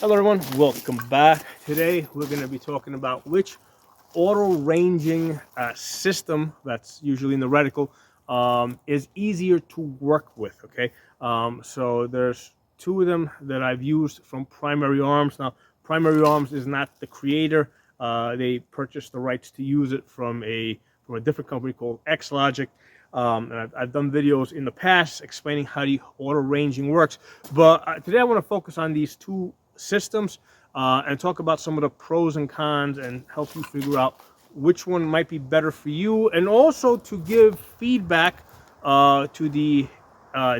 Hello everyone, welcome back. Today we're going to be talking about which auto-ranging system that's usually in the reticle is easier to work with, okay? So there's two of them that I've used from Primary Arms. Now, Primary Arms is not the creator. They purchased the rights to use it from a different company called X-Logic. And I've done videos in the past explaining how the auto-ranging works. But today I want to focus on these two systems and talk about some of the pros and cons and help you figure out which one might be better for you, and also to give feedback to the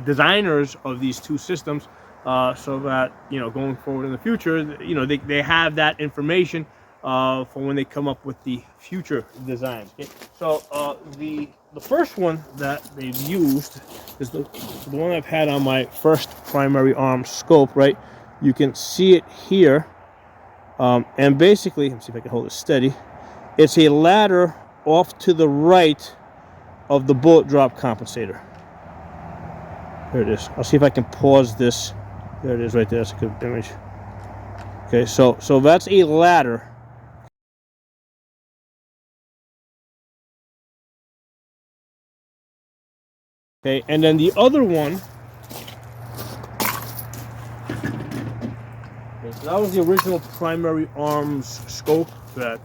designers of these two systems so that, going forward in the future, they have that information for when they come up with the future designs. Okay? So the first one that they've used is the one I've had on my first Primary Arms scope, right? You can see it here, and basically, let me see if I can hold it steady. It's a ladder off to the right of the bullet drop compensator. There it is. I'll see if I can pause this. There it is right there. That's a good image. Okay, so that's a ladder. Okay, and then the other one, so that was the original Primary Arms scope that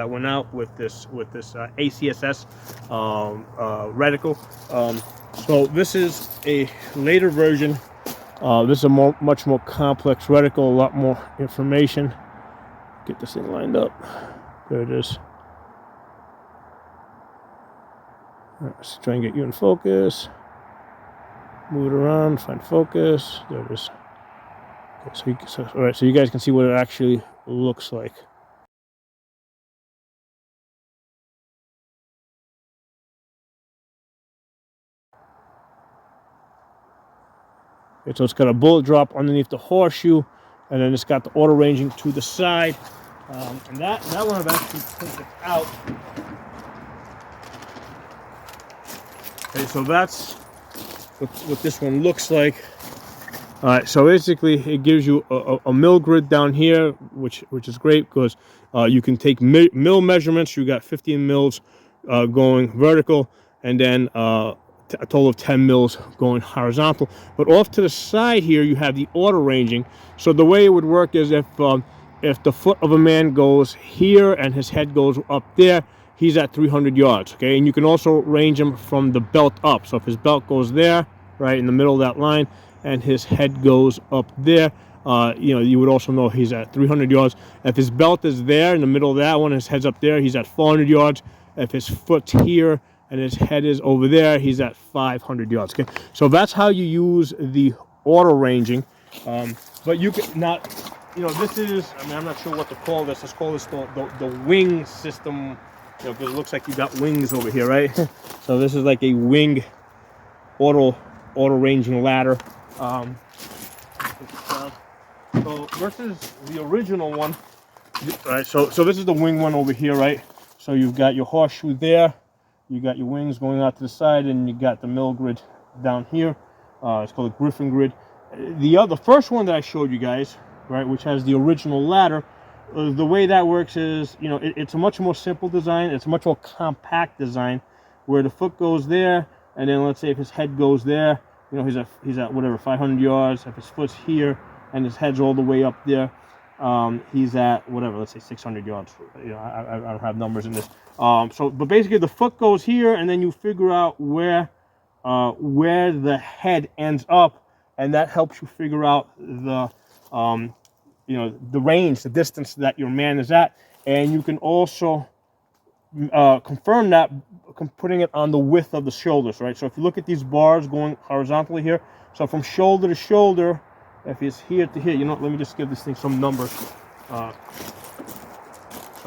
went out with this acss reticle. So this is a later version. This is a much more complex reticle, a lot more information. Get this thing lined up. There it is. Let's try and get you in focus. Move it around, find focus. There it is. Okay, all right, so you guys can see what it actually looks like. Okay, so it's got a bullet drop underneath the horseshoe, and then it's got the auto ranging to the side. And that one I've actually taken out. Okay, so that's what this one looks like. All right, so basically it gives you a mill grid down here, which is great because you can take mill measurements. You got 15 mils going vertical, and then a total of 10 mils going horizontal. But off to the side here, you have the auto ranging. So the way it would work is if the foot of a man goes here and his head goes up there, he's at 300 yards. Okay, and you can also range him from the belt up. So if his belt goes there, right in the middle of that line, and his head goes up there, you would also know he's at 300 yards. If his belt is there in the middle of that one, his head's up there, he's at 400 yards. If his foot's here and his head is over there, he's at 500 yards. Okay, so that's how you use the auto ranging. But you can not, this is, I'm not sure what to call this. Let's call this the wing system, because it looks like you got wings over here, right? So this is like a wing auto ranging ladder. So versus the original one, right? So this is the wing one over here, right? So you've got your horseshoe there, you got your wings going out to the side, and you got the mill grid down here. It's called a Griffin grid. The first one that I showed you guys, right, which has the original ladder, the way that works is, it's a much more simple design. It's a much more compact design, where the foot goes there, and then let's say if his head goes there, he's at whatever 500 yards. If his foot's here and his head's all the way up there, he's at whatever, let's say 600 yards. I don't have numbers in this. But basically the foot goes here, and then you figure out where the head ends up, and that helps you figure out the range, the distance that your man is at, and you can also confirm that putting it on the width of the shoulders, right? So if you look at these bars going horizontally here, so from shoulder to shoulder, if it's here to here, let me just give this thing some numbers. So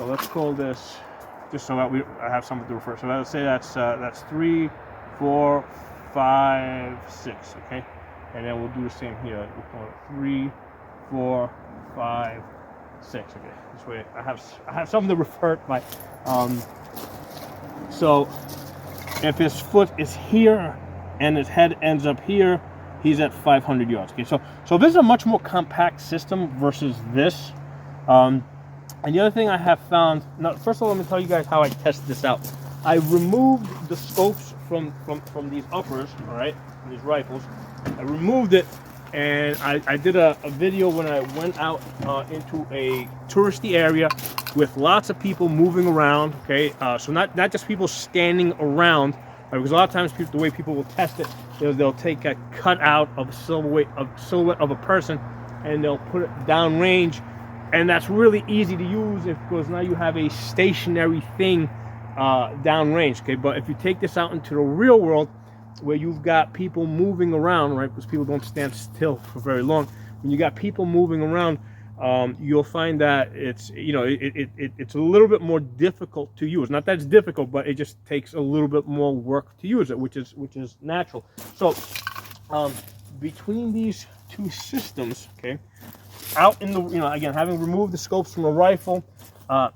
let's call this, just so that I have something to refer. So let's say that's 3, 4, 5, 6, okay? And then we'll do the same here. We'll call it 3, 4, 5, 6. Okay, this way I have something to refer by. So if his foot is here and his head ends up here, he's at 500 yards. Okay, so this is a much more compact system versus this. And the other thing I have found, now, first of all, let me tell you guys how I test this out. I removed the scopes from these uppers, all right, from these rifles. I removed it, and I did a video when I went out into a touristy area with lots of people moving around, okay? So not just people standing around, right? Because a lot of times the way people will test it, they'll take a cutout of a silhouette of a person, and they'll put it downrange, and that's really easy to use because now you have a stationary thing downrange, okay? But if you take this out into the real world, where you've got people moving around, right? Because people don't stand still for very long. When you got people moving around, you'll find that it's, you know, it's a little bit more difficult to use. Not that it's difficult, but it just takes a little bit more work to use it, which is natural. So between these two systems, okay, out in the, you know, again, having removed the scopes from a rifle,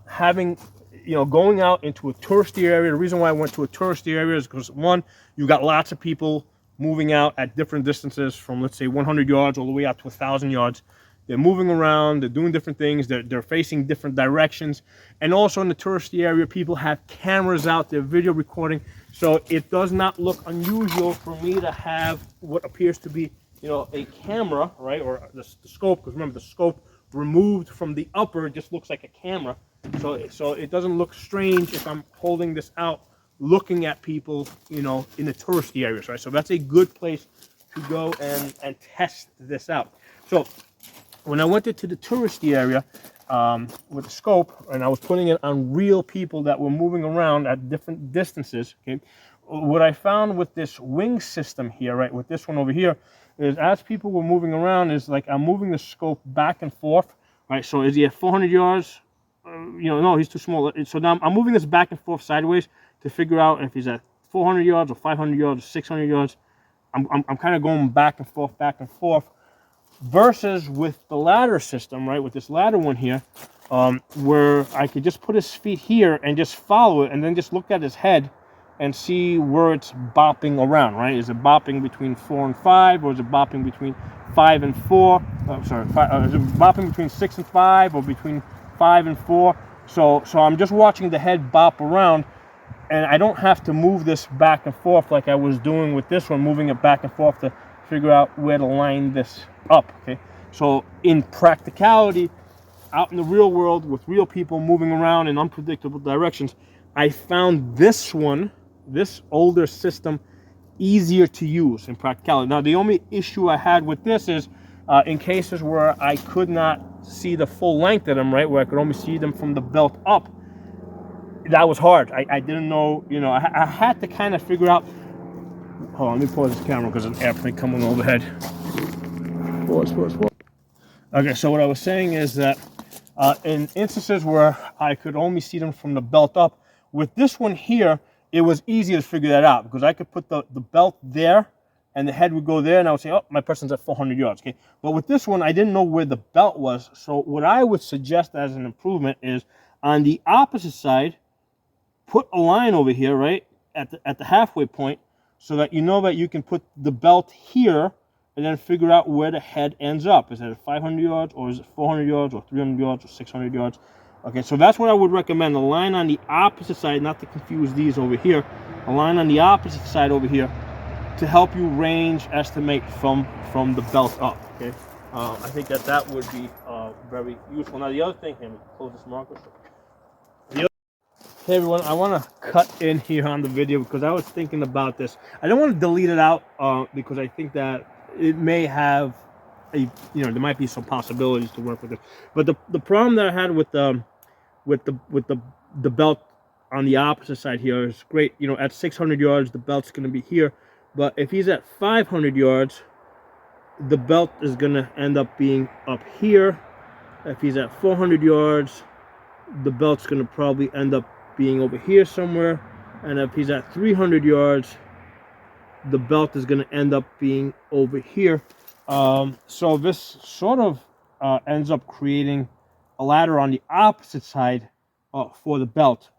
having, you know, going out into a touristy area. The reason why I went to a touristy area is because, one, you got lots of people moving out at different distances from, let's say, 100 yards all the way out to 1,000 yards. They're moving around, they're doing different things, they're facing different directions. And also in the touristy area, people have cameras out, they're video recording. So it does not look unusual for me to have what appears to be, you know, a camera, right, or the scope, because remember, the scope removed from the upper just looks like a camera. So it doesn't look strange if I'm holding this out, looking at people, you know, in the touristy areas, right? So that's a good place to go and test this out. So when I went into the touristy area with the scope, and I was putting it on real people that were moving around at different distances, okay, what I found with this wing system here, right, with this one over here, is as people were moving around, is like I'm moving the scope back and forth, right? So is he at 400 yards? You know, no, he's too small. So now I'm moving this back and forth sideways to figure out if he's at 400 yards or 500 yards or 600 yards. I'm kind of going back and forth, versus with the ladder system, right? With this ladder one here, where I could just put his feet here and just follow it, and then just look at his head and see where it's bopping around, right? Is it bopping between 4 and 5, or is it bopping between 5 and 4? Is it bopping between 6 and 5, or between 5 and 4? So I'm just watching the head bop around, and I don't have to move this back and forth like I was doing with this one, moving it back and forth to figure out where to line this up, okay? So in practicality, out in the real world with real people moving around in unpredictable directions, I found this one, this older system, easier to use in practicality. Now, the only issue I had with this is in cases where I could not see the full length of them, right, where I could only see them from the belt up, that was hard. I didn't know, you know, I had to kind of figure out. Hold on, let me pause this camera because there's an airplane coming overhead. Pause. Okay, so what I was saying is that in instances where I could only see them from the belt up, with this one here, it was easier to figure that out because I could put the belt there and the head would go there, and I would say, oh, my person's at 400 yards, okay? But with this one, I didn't know where the belt was, so what I would suggest as an improvement is on the opposite side, put a line over here, right, at the halfway point, so that you know that you can put the belt here and then figure out where the head ends up. Is it at 500 yards, or is it 400 yards, or 300 yards, or 600 yards? Okay, so that's what I would recommend. A line on the opposite side, not to confuse these over here, a line on the opposite side over here to help you range estimate from the belt up, okay? I think that would be very useful. Now, the other thing, let me close this marker. Hey everyone, I want to cut in here on the video because I was thinking about this. I don't want to delete it out because I think that it may have a, you know, there might be some possibilities to work with it. But the problem that I had with the belt on the opposite side here is great. You know, at 600 yards, the belt's going to be here. But if he's at 500 yards, the belt is going to end up being up here. If he's at 400 yards, the belt's going to probably end up being over here somewhere, and if he's at 300 yards, the belt is going to end up being over here. So this sort of ends up creating a ladder on the opposite side for the belt,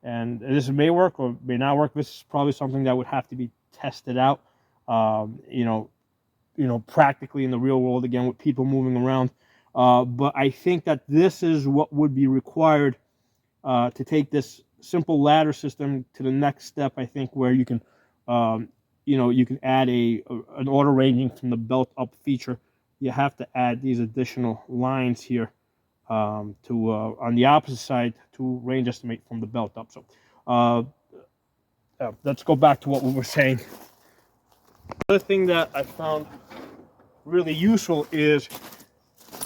and this may work or may not work. This is probably something that would have to be tested out. You know, practically in the real world again with people moving around. But I think that this is what would be required to take this simple ladder system to the next step. I think where you can, you can add an auto ranging from the belt up feature. You have to add these additional lines here to on the opposite side to range estimate from the belt up. So let's go back to what we were saying. Another thing that I found really useful is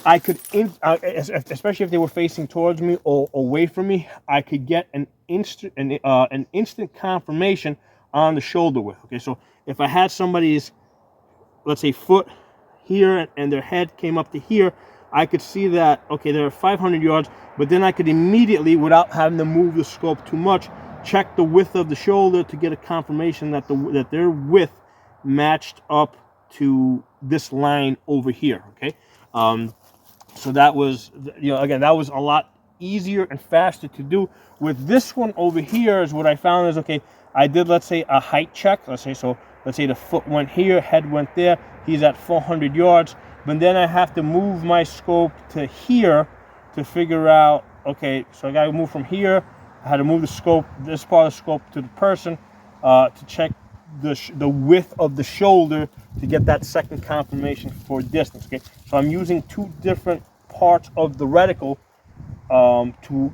I could, especially if they were facing towards me or away from me, I could get an instant confirmation on the shoulder width. Okay, so if I had somebody's, let's say, foot here and their head came up to here, I could see that, okay, they're 500 yards, but then I could immediately, without having to move the scope too much, check the width of the shoulder to get a confirmation that their width matched up to this line over here. Okay, so that was, again, that was a lot easier and faster to do. With this one over here is what I found is, okay, I did, let's say, a height check. Let's say the foot went here, head went there, he's at 400 yards, but then I have to move my scope to here to figure out, okay, so I got to move from here. I had to move the scope, this part of the scope, to the person to check the width of the shoulder to get that second confirmation for distance. Okay, so I'm using two different parts of the reticle to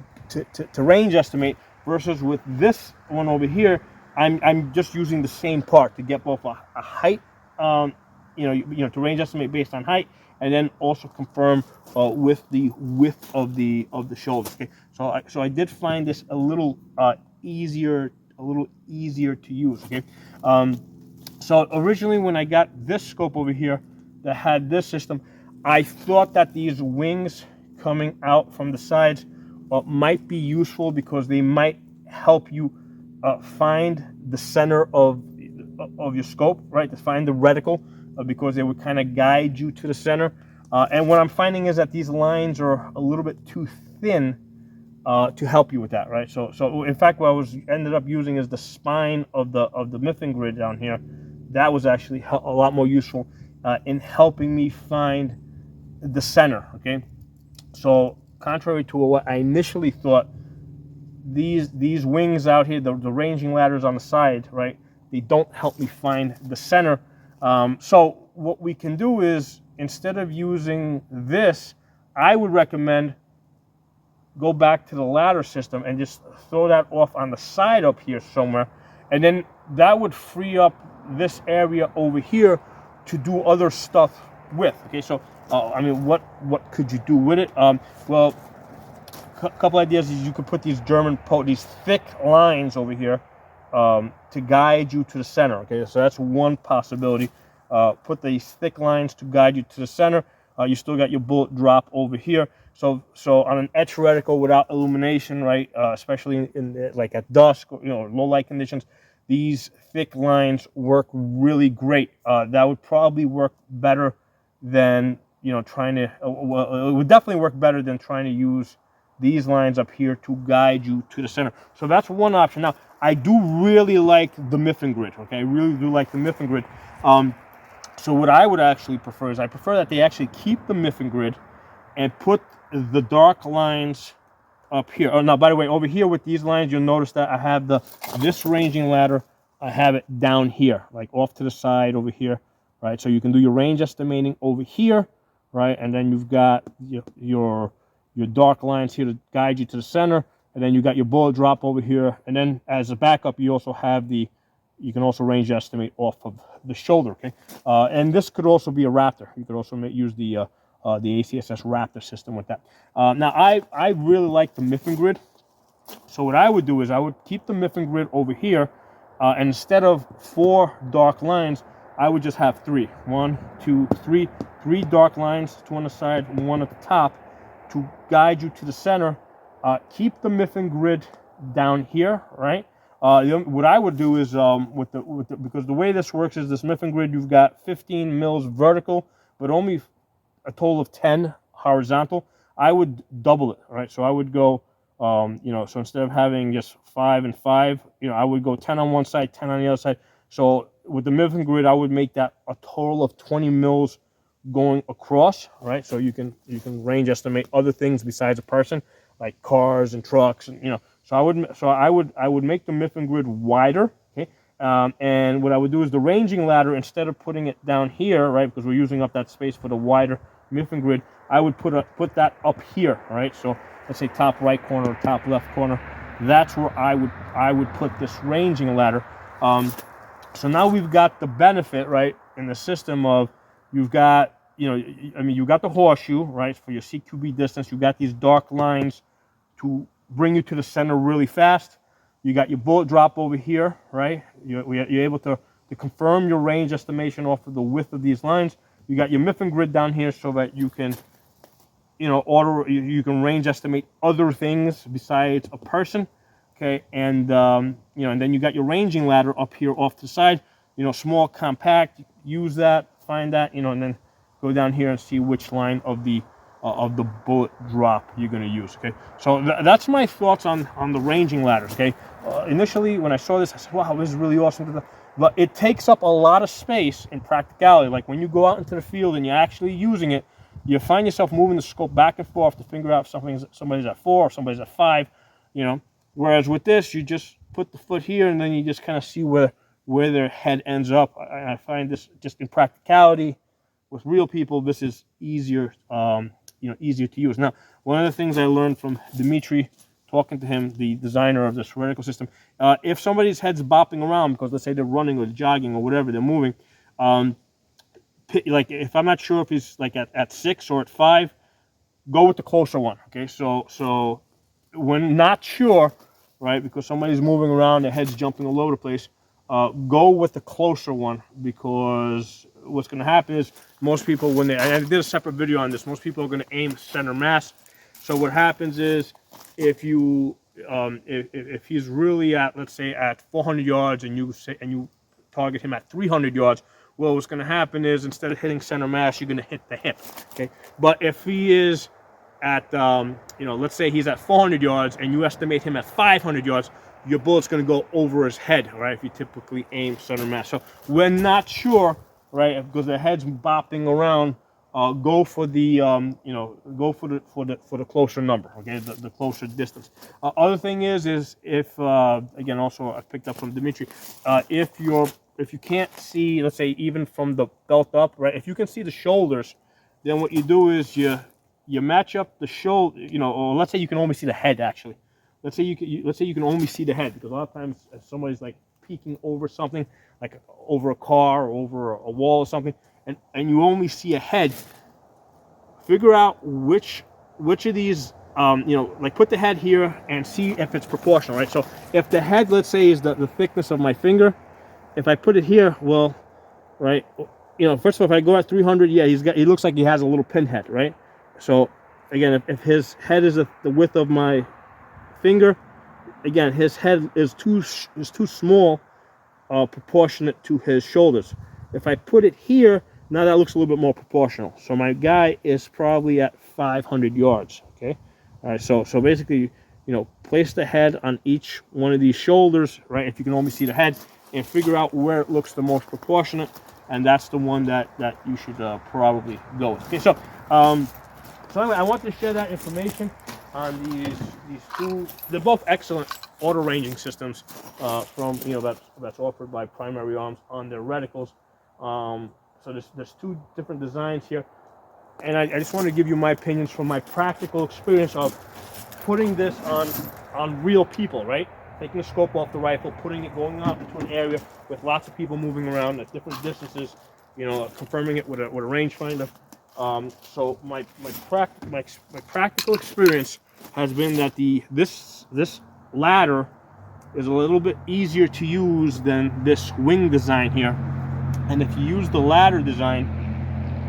range estimate, versus with this one over here, I'm just using the same part to get both a height, to range estimate based on height, and then also confirm with the width of the shoulder. Okay, so I did find this a little easier to use. Okay, so originally when I got this scope over here that had this system, I thought that these wings coming out from the sides might be useful because they might help you find the center of your scope, right? To find the reticle, because they would kind of guide you to the center. And what I'm finding is that these lines are a little bit too thin to help you with that, right? So in fact, what I ended up using is the spine of the Mifflin grid down here. That was actually a lot more useful in helping me find the center. Okay, so contrary to what I initially thought, these wings out here, the ranging ladders on the side, right, they don't help me find the center. So what we can do is, instead of using this, I would recommend go back to the ladder system and just throw that off on the side up here somewhere, and then that would free up this area over here to do other stuff with. Okay, so I mean, what could you do with it? Well, a couple ideas is you could put these these thick lines over here to guide you to the center. Okay, so that's one possibility. Put these thick lines to guide you to the center. You still got your bullet drop over here. So on an etch reticle without illumination, right, especially in like at dusk, or, low light conditions, these thick lines work really great. That would probably work better than trying to. Well, it would definitely work better than trying to use these lines up here to guide you to the center. So that's one option. Now, I do really like the Mifflin grid. Okay, I really do like the Mifflin grid. So what I would actually prefer is I prefer that they actually keep the Mifflin grid and put the dark lines up here. Oh, now, by the way, over here with these lines, you'll notice that I have this ranging ladder, I have it down here, like off to the side over here, right? So you can do your range estimating over here, right? And then you've got your dark lines here to guide you to the center, and then you got your bullet drop over here, and then as a backup, you also have you can also range estimate off of the shoulder. Okay, and this could also be a Raptor. You could also use the acss Raptor system with that. Now, I really like the Mifflin grid. So what I would do is I would keep the Mifflin grid over here, and instead of 4 dark lines, I would just have 3. 1, 2, 3. 3 dark lines, 2 on the side, 1 at the top, to guide you to the center. Keep the Mifflin grid down here, right? What I would do is because the way this works is this Mifflin grid, you've got 15 mils vertical, but only a total of 10 horizontal. I would double it, right? So I would go, so instead of having just 5 and 5, I would go 10 on one side, 10 on the other side. So with the Mifflin grid, I would make that a total of 20 mils going across, right? So you can range estimate other things besides a person, like cars and trucks, and So I would make the Mifflin grid wider, okay? And what I would do is the ranging ladder, instead of putting it down here, right, because we're using up that space for the wider Mifflin grid, I would put that up here, all right? So let's say top right corner or top left corner. That's where I would put this ranging ladder. So now we've got the benefit, right, in the system of you've got, you got the horseshoe, right, for your CQB distance. You've got these dark lines to bring you to the center really fast. You got your bullet drop over here, right? You're able to confirm your range estimation off of the width of these lines. You got your Mifflin grid down here so that you can, you can range estimate other things besides a person, okay? And and then you got your ranging ladder up here off to the side. Small, compact. Use that, find that, and then go down here and see which line of the bullet drop you're going to use. Okay, so that's my thoughts on the ranging ladders. Okay, initially when I saw this, I said, wow, this is really awesome. But it takes up a lot of space in practicality. Like when you go out into the field and you're actually using it, you find yourself moving the scope back and forth to figure out if somebody's at 4 or somebody's at 5. Whereas with this, you just put the foot here and then you just kind of see where their head ends up. I find this just in practicality with real people, this is easier, easier to use. Now, one of the things I learned from Dimitri, talking to him, the designer of this reticle system, if somebody's head's bopping around because let's say they're running or jogging or whatever, they're moving, like if I'm not sure if he's like at 6 or at 5, go with the closer one. Okay, so when not sure, right, because somebody's moving around, their head's jumping all over the place, go with the closer one, because what's going to happen is most people, when I did a separate video on this, most people are going to aim center mass. So what happens is if you if he's really at, let's say, at 400 yards and you target him at 300 yards, well, what's going to happen is instead of hitting center mass, you're going to hit the hip. Okay, but if he is at let's say he's at 400 yards and you estimate him at 500 yards, your bullet's going to go over his head, right? If you typically aim center mass. So we're not sure, right? Because the head's bopping around, go for the go for the closer number, okay? The closer distance. Other thing is if again, also I picked up from Dimitri, if you can't see, let's say even from the belt up, right? If you can see the shoulders, then what you do is you match up the shoulder, or let's say you can only see the head actually. Let's say you can only see the head, because a lot of times if somebody's like peeking over something, like over a car or over a wall or something, and you only see a head, figure out which of these, like put the head here and see if it's proportional, right? So if the head, let's say, is the thickness of my finger, if I put it here, well, right, first of all, if I go at 300, yeah, he looks like he has a little pinhead, right? So again, if his head is the width of my finger, again, his head is too small, proportionate to his shoulders. If I put it here, now that looks a little bit more proportional. So my guy is probably at 500 yards. Okay, all right. So basically, place the head on each one of these shoulders, right? If you can only see the head, and figure out where it looks the most proportionate, and that's the one that you should probably go with. Okay, so anyway, I want to share that information on these two. They're both excellent auto ranging systems from that's offered by Primary Arms on their reticles. So there's two different designs here, and I just want to give you my opinions from my practical experience of putting this on real people, right? Taking a scope off the rifle, going out into an area with lots of people moving around at different distances, confirming it with a rangefinder. So my practical experience has been that this ladder is a little bit easier to use than this wing design here. And if you use the ladder design,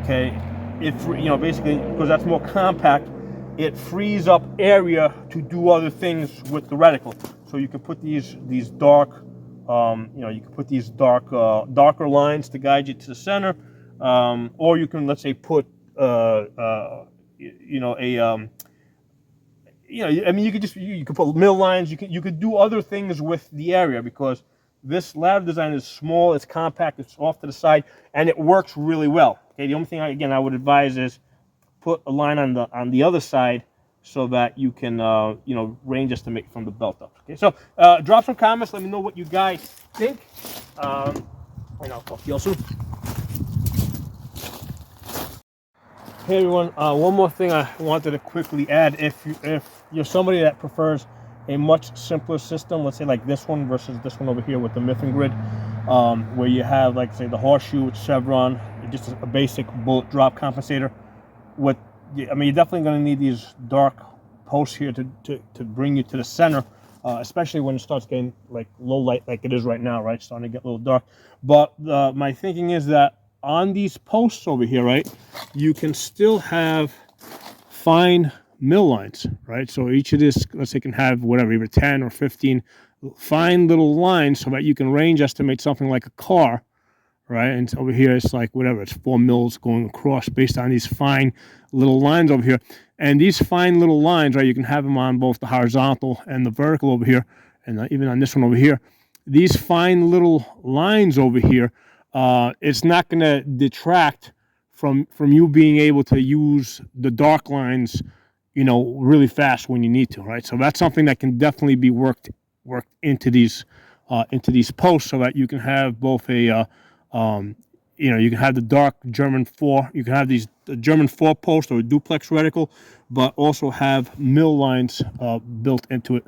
okay, basically, because that's more compact, it frees up area to do other things with the reticle. So you can put these dark, you can put these darker lines to guide you to the center, or you can, let's say, put you could put mill lines. You could do other things with the area, because This ladder design is small, it's compact, it's off to the side, and it works really well. Okay, the only thing I would advise is put a line on the other side so that you can you know, range estimate from the belt up. Okay, so drop some comments. Let me know what you guys think. And I'll talk to you all soon. Hey everyone, one more thing I wanted to quickly add. If you're somebody that prefers a much simpler system, let's say like this one versus this one over here with the Miffin grid, where you have, like, say, the horseshoe with chevron, just a basic bullet drop compensator. I mean, you're definitely going to need these dark posts here to bring you to the center, especially when it starts getting like low light like it is right now, right? Starting to get a little dark. But my thinking is that on these posts over here, right, you can still have fine mill lines, right? So each of this, let's say, can have whatever, either 10 or 15 fine little lines so that you can range estimate something like a car, right? And over here it's like whatever, it's 4 mils going across based on these fine little lines over here. And these fine little lines, right, you can have them on both the horizontal and the vertical over here, and even on this one over here. These fine little lines over here, it's not going to detract from you being able to use the dark lines, you know, really fast when you need to, right? So that's something that can definitely be worked into these posts, so that you can have both a you know, you can have the dark German 4, you can have the German 4 post or a duplex reticle, but also have mill lines built into it.